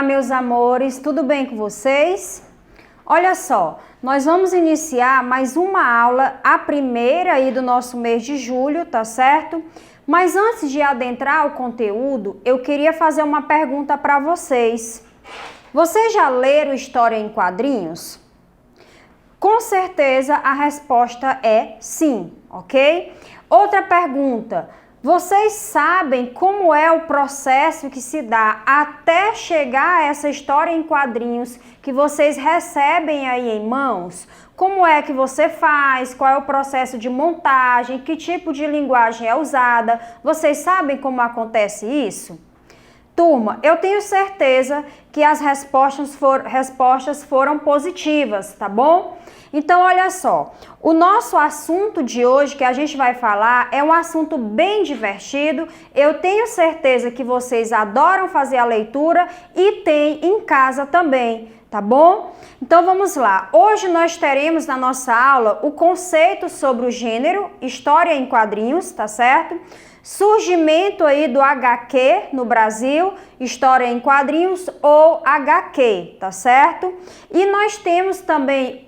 meus amores, tudo bem com vocês? Olha só, nós vamos iniciar mais uma aula, a primeira aí do nosso mês de julho, tá certo? Mas antes de adentrar o conteúdo, eu queria fazer uma pergunta para vocês. Vocês já leram História em Quadrinhos? Com certeza a resposta é sim, ok? Outra pergunta. Vocês sabem como é o processo que se dá até chegar a essa história em quadrinhos que vocês recebem aí em mãos? Como é que você faz? Qual é o processo de montagem? Que tipo de linguagem é usada? Vocês sabem como acontece isso? Turma, eu tenho certeza que as respostas foram positivas, tá bom? Então, olha só, o nosso assunto de hoje que a gente vai falar é um assunto bem divertido. Eu tenho certeza que vocês adoram fazer a leitura e tem em casa também, tá bom? Então, vamos lá. Hoje nós teremos na nossa aula o conceito sobre o gênero, história em quadrinhos, tá certo? Surgimento aí do HQ no Brasil, história em quadrinhos ou HQ, tá certo? E nós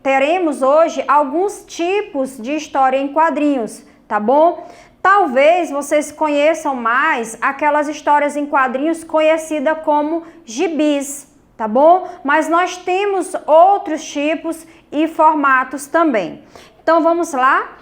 teremos hoje alguns tipos de história em quadrinhos, tá bom? Talvez vocês conheçam mais aquelas histórias em quadrinhos conhecidas como gibis, tá bom? Mas nós temos outros tipos e formatos também. Então vamos lá?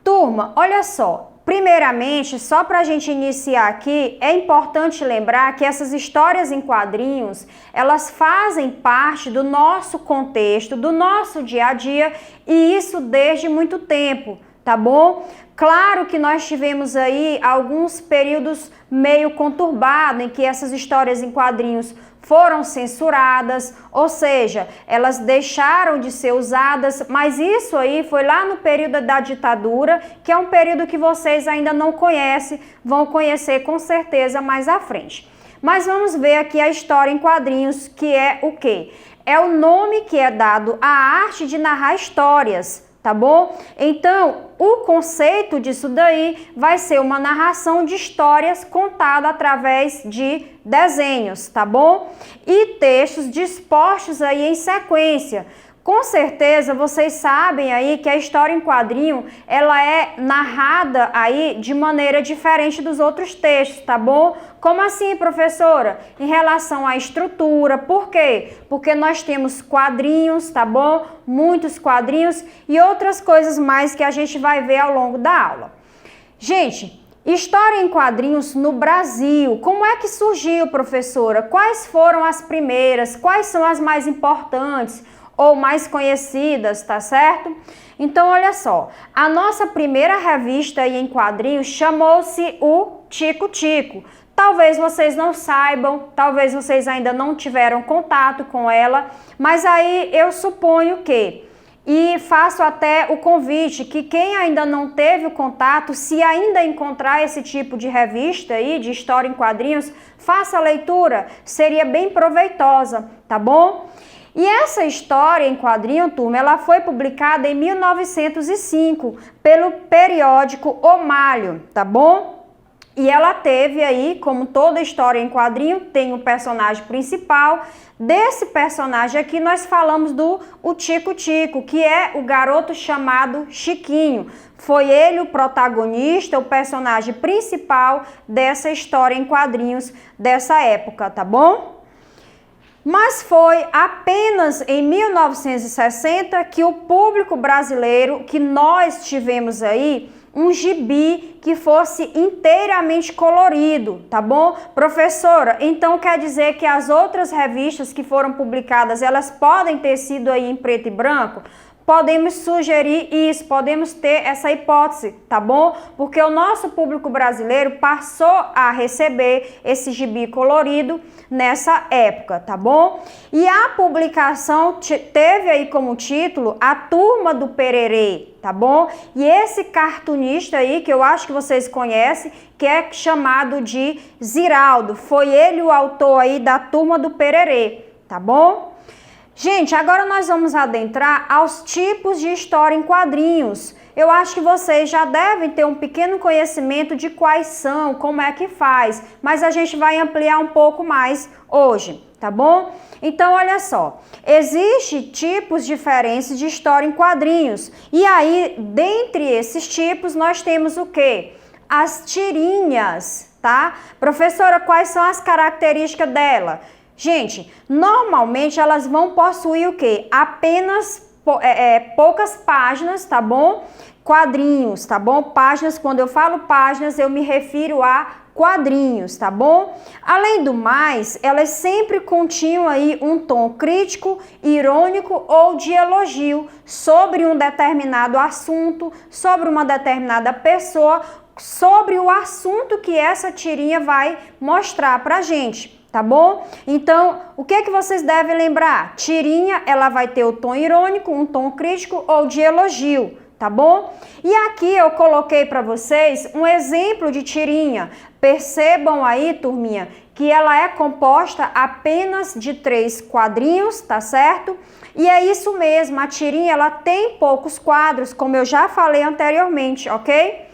Turma, olha só. Primeiramente, só para a gente iniciar aqui, é importante lembrar que essas histórias em quadrinhos, elas fazem parte do nosso contexto, do nosso dia a dia, e isso desde muito tempo, tá bom? Claro que nós tivemos aí alguns períodos meio conturbados em que essas histórias em quadrinhos foram censuradas, ou seja, elas deixaram de ser usadas, mas isso aí foi lá no período da ditadura, que é um período que vocês ainda não conhecem, vão conhecer com certeza mais à frente. Mas vamos ver aqui a história em quadrinhos, que é o quê? É o nome que é dado à arte de narrar histórias, tá bom? Então, o conceito disso daí vai ser uma narração de histórias contada através de desenhos, tá bom? E textos dispostos aí em sequência. Com certeza vocês sabem aí que a história em quadrinho, ela é narrada aí de maneira diferente dos outros textos, tá bom? Como assim, professora? Em relação à estrutura, por quê? Porque nós temos quadrinhos, tá bom? Muitos quadrinhos e outras coisas mais que a gente vai ver ao longo da aula. Gente, história em quadrinhos no Brasil, como é que surgiu, professora? Quais foram as primeiras? Quais são as mais importantes ou mais conhecidas, tá certo? Então, olha só, a nossa primeira revista aí em quadrinhos chamou-se o Tico Tico. Talvez vocês não saibam, talvez vocês ainda não tiveram contato com ela, mas aí eu suponho que, e faço até o convite, que quem ainda não teve o contato, se ainda encontrar esse tipo de revista aí, de história em quadrinhos, faça a leitura, seria bem proveitosa, tá bom? E essa história em quadrinho, turma, ela foi publicada em 1905 pelo periódico O Malho, tá bom? E ela teve aí, como toda história em quadrinho, tem um personagem principal. Desse personagem aqui nós falamos do Tico Tico, que é o garoto chamado Chiquinho. Foi ele o protagonista, o personagem principal dessa história em quadrinhos dessa época, tá bom? Mas foi apenas em 1960 que o público brasileiro, que nós tivemos aí, um gibi que fosse inteiramente colorido, tá bom? Professora, então quer dizer que as outras revistas que foram publicadas, elas podem ter sido aí em preto e branco? Podemos sugerir isso, podemos ter essa hipótese, tá bom? Porque o nosso público brasileiro passou a receber esse gibi colorido nessa época, tá bom? E a publicação teve aí como título A Turma do Pererê, tá bom? E esse cartunista aí, que eu acho que vocês conhecem, que é chamado de Ziraldo, foi ele o autor aí da Turma do Pererê, tá bom? Gente, agora nós vamos adentrar aos tipos de história em quadrinhos. Eu acho que vocês já devem ter um pequeno conhecimento de quais são, como é que faz, mas a gente vai ampliar um pouco mais hoje, tá bom? Então, olha só, existem tipos diferentes de história em quadrinhos. E aí, dentre esses tipos, nós temos o quê? As tirinhas, tá? Professora, quais são as características dela? Gente, normalmente elas vão possuir o quê? Apenas poucas páginas, tá bom? Quadrinhos, tá bom? Páginas, quando eu falo páginas, eu me refiro a quadrinhos, tá bom? Além do mais, elas sempre continham aí um tom crítico, irônico ou de elogio sobre um determinado assunto, sobre uma determinada pessoa, sobre o assunto que essa tirinha vai mostrar pra gente. Tá bom? Então, o que é que vocês devem lembrar? Tirinha, ela vai ter o tom irônico, um tom crítico ou de elogio, tá bom? E aqui eu coloquei para vocês um exemplo de tirinha. Percebam aí, turminha, que ela é composta apenas de 3 quadrinhos, tá certo? E é isso mesmo, a tirinha, ela tem poucos quadros, como eu já falei anteriormente, ok?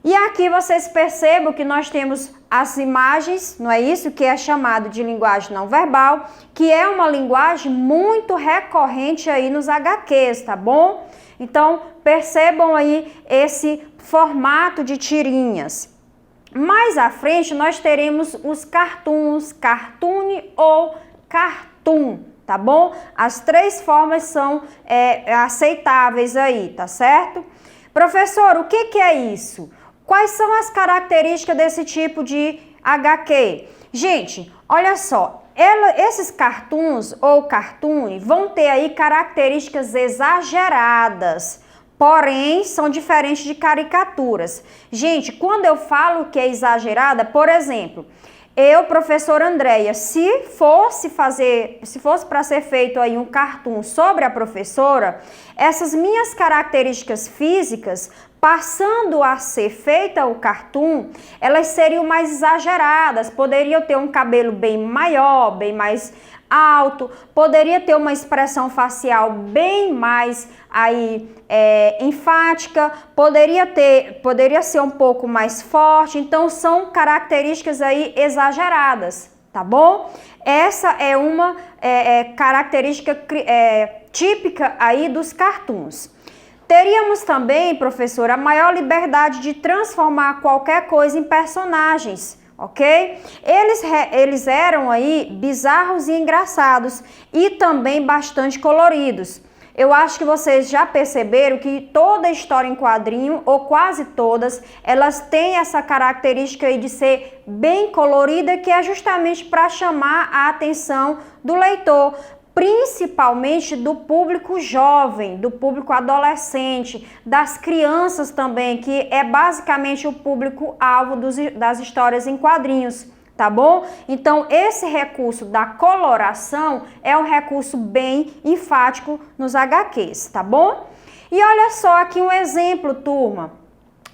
E aqui vocês percebam que nós temos as imagens, não é isso? Que é chamado de linguagem não verbal, que é uma linguagem muito recorrente aí nos HQs, tá bom? Então, percebam aí esse formato de tirinhas. Mais à frente, nós teremos os cartoons, cartoon ou cartoon, tá bom? As 3 formas são aceitáveis aí, tá certo? Professor, o que é isso? Quais são as características desse tipo de HQ? Gente, olha só, esses cartoons ou cartoon vão ter aí características exageradas, porém são diferentes de caricaturas. Gente, quando eu falo que é exagerada, por exemplo, eu, professora Andréia, se fosse para ser feito aí um cartoon sobre a professora, essas minhas características físicas, passando a ser feita o cartoon, elas seriam mais exageradas, poderiam ter um cabelo bem maior, bem mais alto, poderia ter uma expressão facial bem mais aí enfática, poderia ser um pouco mais forte, então são características aí exageradas, tá bom? Essa é uma característica típica aí dos cartoons. Teríamos também, professora, a maior liberdade de transformar qualquer coisa em personagens, ok? Eles eram aí bizarros e engraçados e também bastante coloridos. Eu acho que vocês já perceberam que toda história em quadrinho, ou quase todas, elas têm essa característica aí de ser bem colorida, que é justamente para chamar a atenção do leitor, principalmente do público jovem, do público adolescente, das crianças também, que é basicamente o público-alvo das histórias em quadrinhos, tá bom? Então, esse recurso da coloração é um recurso bem enfático nos HQs, tá bom? E olha só aqui um exemplo, turma.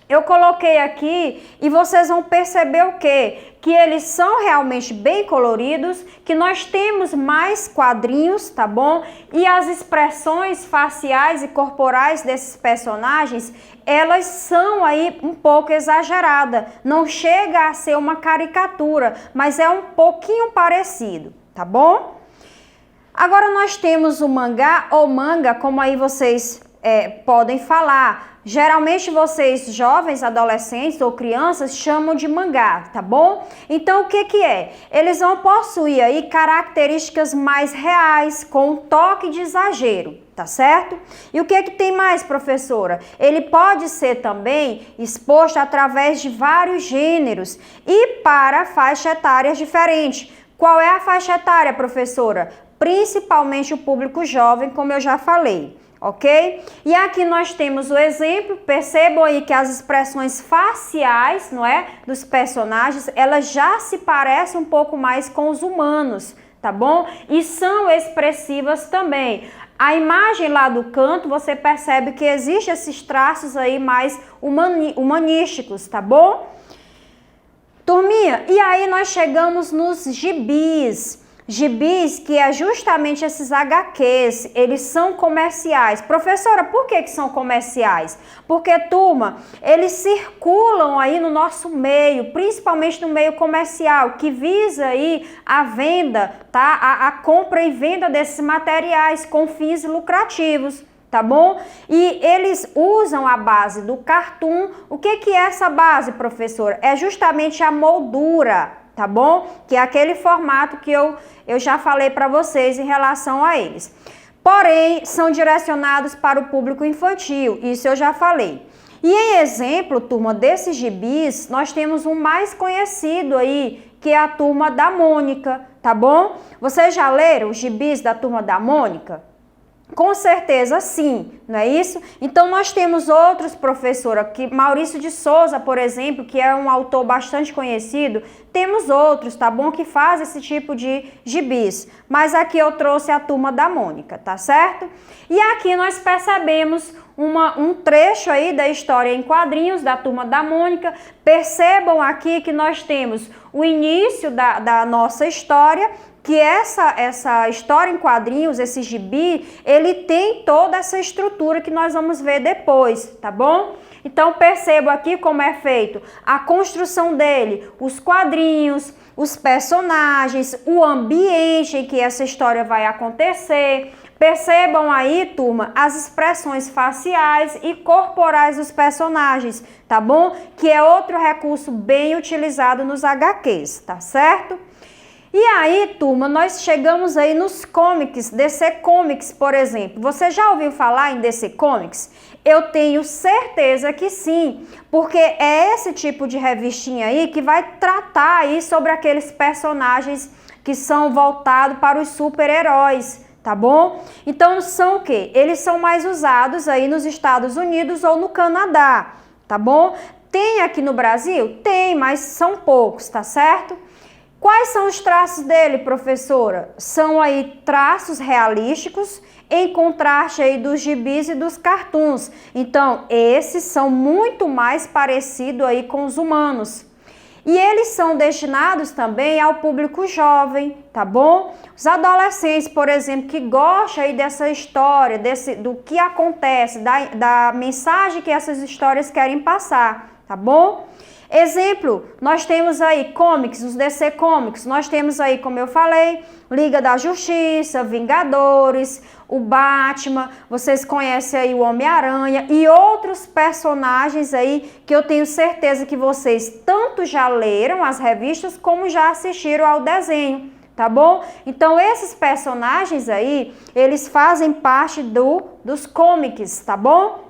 Eu coloquei aqui e vocês vão perceber o quê? Que eles são realmente bem coloridos, que nós temos mais quadrinhos, tá bom? E as expressões faciais e corporais desses personagens, elas são aí um pouco exageradas. Não chega a ser uma caricatura, mas é um pouquinho parecido, tá bom? Agora nós temos o mangá ou manga, como aí vocês podem falar. Geralmente vocês, jovens, adolescentes ou crianças, chamam de mangá, tá bom? Então, o que é? Eles vão possuir aí características mais reais, com um toque de exagero, tá certo? E o que tem mais, professora? Ele pode ser também exposto através de vários gêneros e para faixas etárias diferentes. Qual é a faixa etária, professora? Principalmente o público jovem, como eu já falei. Ok? E aqui nós temos o exemplo, percebam aí que as expressões faciais, não é, dos personagens, elas já se parecem um pouco mais com os humanos, tá bom? E são expressivas também. A imagem lá do canto, você percebe que existem esses traços aí mais humanísticos, tá bom? Turminha, e aí nós chegamos nos gibis. gibis que é justamente esses HQs, eles são comerciais. Professora, por que são comerciais? Porque, turma, eles circulam aí no nosso meio, principalmente no meio comercial, que visa aí a venda, tá? A compra e venda desses materiais com fins lucrativos. Tá bom? E eles usam a base do cartoon. O que é essa base, professor? É justamente a moldura, tá bom? Que é aquele formato que eu já falei para vocês em relação a eles. Porém, são direcionados para o público infantil, isso eu já falei. E em exemplo, turma, desses gibis, nós temos um mais conhecido aí, que é a Turma da Mônica, tá bom? Vocês já leram os gibis da Turma da Mônica? Com certeza sim, não é isso? Então nós temos outros, professora, que Maurício de Souza, por exemplo, que é um autor bastante conhecido, temos outros, tá bom? Que faz esse tipo de gibis, mas aqui eu trouxe a Turma da Mônica, tá certo? E aqui nós percebemos um trecho aí da história em quadrinhos da Turma da Mônica. Percebam aqui que nós temos o início da nossa história, que essa história em quadrinhos, esse gibi, ele tem toda essa estrutura que nós vamos ver depois, tá bom? Então perceba aqui como é feito a construção dele, os quadrinhos, os personagens, o ambiente em que essa história vai acontecer. Percebam aí, turma, as expressões faciais e corporais dos personagens, tá bom? Que é outro recurso bem utilizado nos HQs, tá certo? E aí, turma, nós chegamos aí nos comics, DC Comics, por exemplo. Você já ouviu falar em DC Comics? Eu tenho certeza que sim, porque é esse tipo de revistinha aí que vai tratar aí sobre aqueles personagens que são voltados para os super-heróis, tá bom? Então, são o quê? Eles são mais usados aí nos Estados Unidos ou no Canadá, tá bom? Tem aqui no Brasil? Tem, mas são poucos, tá certo? Quais são os traços dele, professora? São aí traços realísticos, em contraste aí dos gibis e dos cartoons. Então, esses são muito mais parecidos aí com os humanos. E eles são destinados também ao público jovem, tá bom? Os adolescentes, por exemplo, que gostam aí dessa história, do que acontece, da mensagem que essas histórias querem passar, tá bom? Exemplo, nós temos aí comics, os DC Comics, nós temos aí, como eu falei, Liga da Justiça, Vingadores, o Batman, vocês conhecem aí o Homem-Aranha e outros personagens aí que eu tenho certeza que vocês tanto já leram as revistas como já assistiram ao desenho, tá bom? Então esses personagens aí, eles fazem parte dos comics, tá bom?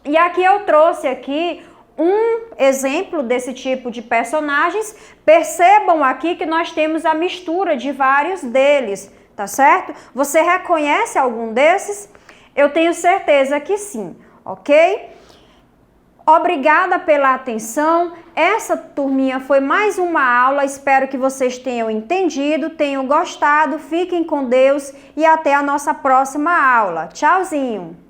E aqui eu trouxe aqui um exemplo desse tipo de personagens. Percebam aqui que nós temos a mistura de vários deles, tá certo? Você reconhece algum desses? Eu tenho certeza que sim, ok? Obrigada pela atenção. Essa turminha foi mais uma aula. Espero que vocês tenham entendido, tenham gostado. Fiquem com Deus e até a nossa próxima aula. Tchauzinho!